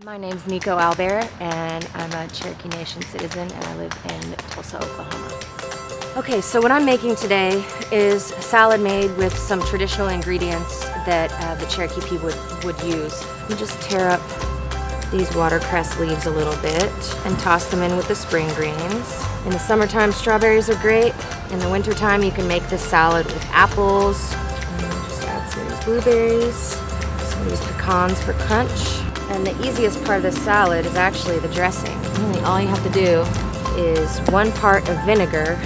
My name's Nico Albert, and I'm a Cherokee Nation citizen, and I live in Tulsa, Oklahoma. Okay, so what I'm making today is a salad made with some traditional ingredients that the Cherokee people would use. You just tear up these watercress leaves a little bit and toss them in with the spring greens. In the summertime, strawberries are great. In the wintertime, you can make this salad with apples. And just add some of these blueberries, some of these pecans for crunch. And the easiest part of the salad is actually the dressing. Really, all you have to do is 1 part of vinegar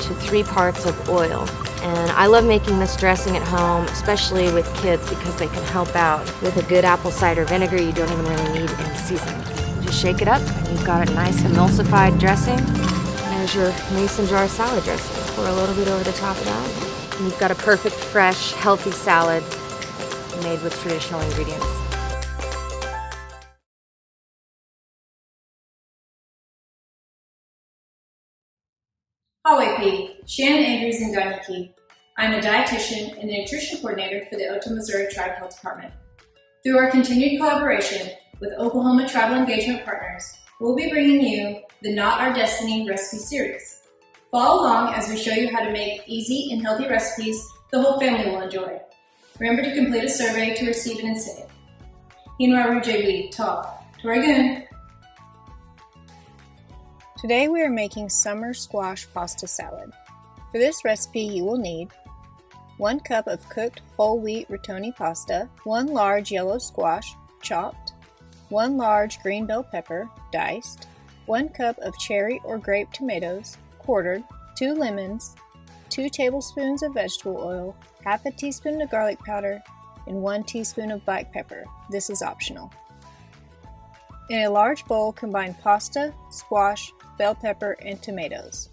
to 3 parts of oil. And I love making this dressing at home, especially with kids, because they can help out. With a good apple cider vinegar, you don't even really need any seasoning. Just shake it up, and you've got a nice emulsified dressing. There's your mason jar salad dressing. Pour a little bit over the top of that. And you've got a perfect, fresh, healthy salad made with traditional ingredients. Hawaii, Shannon Andrews and Diane Key. I'm a dietitian and a nutrition coordinator for the Otoe-Missouria Tribe Health Department. Through our continued collaboration with Oklahoma Tribal Engagement Partners, we'll be bringing you the Not Our Destiny recipe series. Follow along as we show you how to make easy and healthy recipes the whole family will enjoy. Remember to complete a survey to receive an incentive. Hinwa Rujebi, Ta, Torigun. Today we are making summer squash pasta salad. For this recipe you will need 1 cup of cooked whole wheat rotoni pasta, 1 large yellow squash, chopped, 1 large green bell pepper, diced, 1 cup of cherry or grape tomatoes, quartered, 2 lemons, 2 tablespoons of vegetable oil, half a teaspoon of garlic powder, and 1 teaspoon of black pepper. This is optional. In a large bowl, combine pasta, squash, bell pepper, and tomatoes.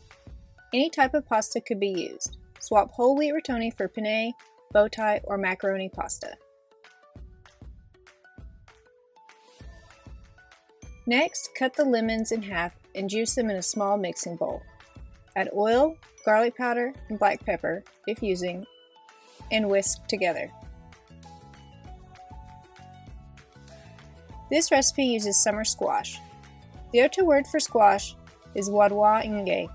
Any type of pasta could be used. Swap whole wheat rotoni for penne, bow tie, or macaroni pasta. Next, cut the lemons in half and juice them in a small mixing bowl. Add oil, garlic powder, and black pepper, if using, and whisk together. This recipe uses summer squash. The Otoe word for squash is wadwa inge.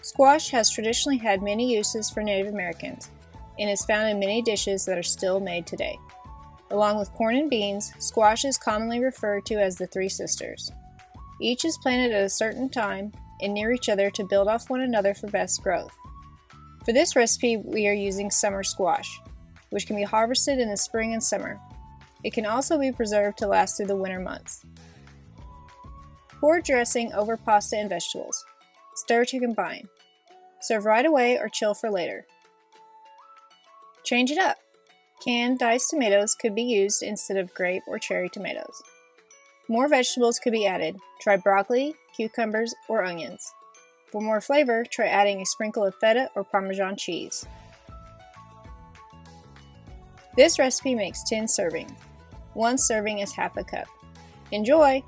Squash has traditionally had many uses for Native Americans and is found in many dishes that are still made today. Along with corn and beans, squash is commonly referred to as the Three Sisters. Each is planted at a certain time and near each other to build off one another for best growth. For this recipe, we are using summer squash, which can be harvested in the spring and summer. It can also be preserved to last through the winter months. Pour dressing over pasta and vegetables. Stir to combine. Serve right away or chill for later. Change it up. Canned diced tomatoes could be used instead of grape or cherry tomatoes. More vegetables could be added. Try broccoli, cucumbers, or onions. For more flavor, try adding a sprinkle of feta or Parmesan cheese. This recipe makes 10 servings. 1 serving is half a cup. Enjoy!